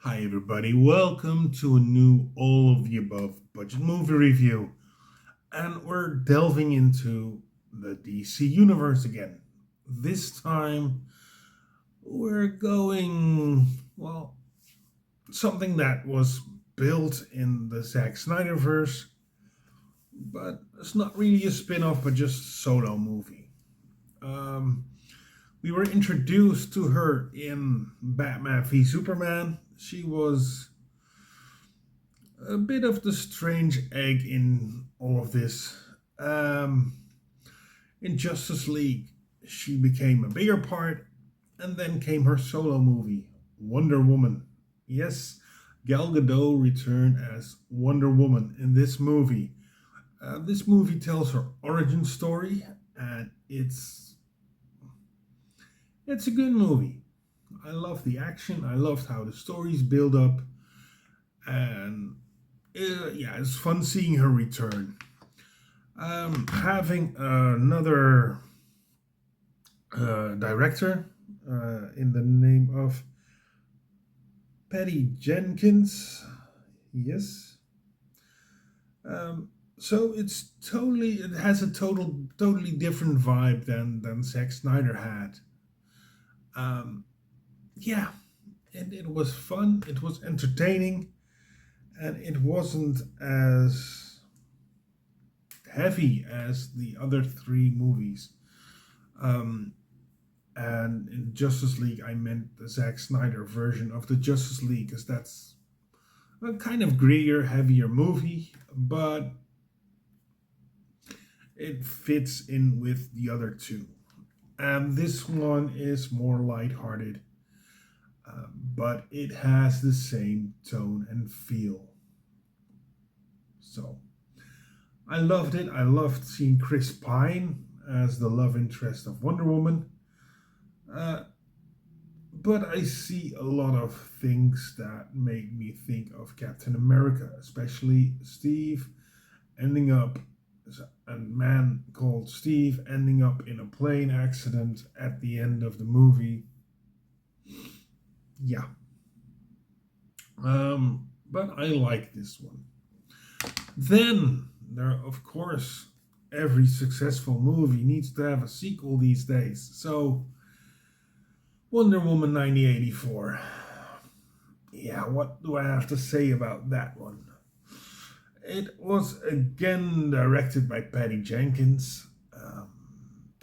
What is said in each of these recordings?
Hi everybody, welcome to a new all of the above budget movie review. And we're delving into the DC universe again. This time we're going, well, something that was built in the Zack Snyderverse, but it's not really a spin-off but just solo movie. Um, we were introduced to her in Batman v Superman. She was a bit of the strange egg in all of this. Um, in Justice League, she became a bigger part, and then came her solo movie, Wonder Woman. Yes, Gal Gadot returned as Wonder Woman in this movie. This movie tells her origin story, and it's a good movie. I love the action. I loved how the stories build up, and yeah, it's fun seeing her return. Having another director in the name of Patty Jenkins. Yes. So it has a totally different vibe than Zack Snyder had. Um, yeah, and it was fun. It was entertaining, and it wasn't as heavy as the other three movies. Um, and in Justice League, I meant the Zack Snyder version of the Justice League, because that's a kind of grittier, heavier movie, but it fits in with the other two. And this one is more lighthearted, but it has the same tone and feel. So I loved it. I loved seeing Chris Pine as the love interest of Wonder Woman. Uh, but I see a lot of things that make me think of Captain America, especially Steve ending up, a man called Steve ending up in a plane accident at the end of the movie. Yeah. But I like this one. Then there, of course, every successful movie needs to have a sequel these days. So Wonder Woman 1984. Yeah, what do I have to say about that one? It was again directed by Patty Jenkins.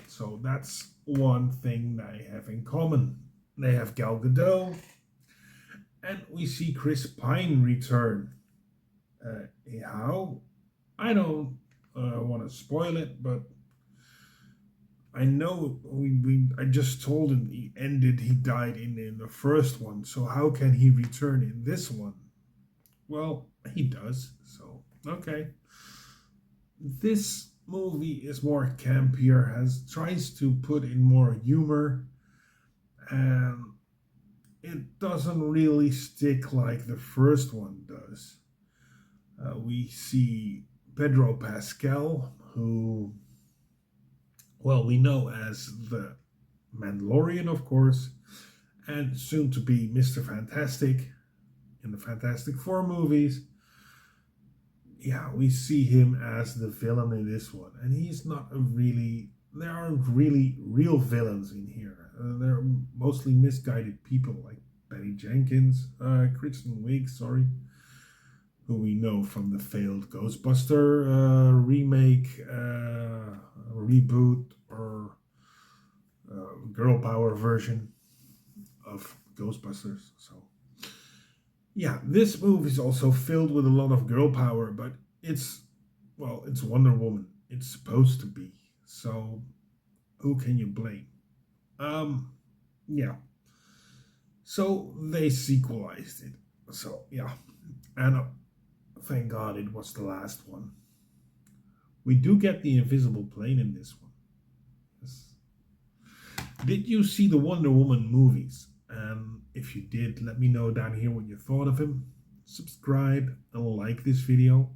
So that's one thing they have in common. They have Gal Gadot, and we see Chris Pine return. How? I don't want to spoil it, but I know I just told him he died in the first one, so how can he return in this one? Well, he does, so okay. This movie is more campier, has tries to put in more humor, and it doesn't really stick like the first one does. We see Pedro Pascal, who, well, we know as the Mandalorian, of course, and soon to be Mr. Fantastic in the Fantastic Four movies. Yeah, we see him as the villain in this one, and he's not a really. There aren't really real villains in here. They're mostly misguided people like Patty Jenkins, Kristen Wiig, sorry, who we know from the failed Ghostbuster remake, reboot, or girl power version of Ghostbusters. So yeah, this movie is also filled with a lot of girl power, but it's Wonder Woman. It's supposed to be. So who can you blame? Um, yeah. So they sequelized it. So yeah, and thank God it was the last one. We do get the invisible plane in this one. Yes. Did you see the Wonder Woman movies? And if you did, let me know down here what you thought of him. Subscribe and like this video.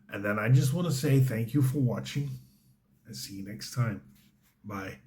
And then I just want to say thank you for watching and see you next time. Bye.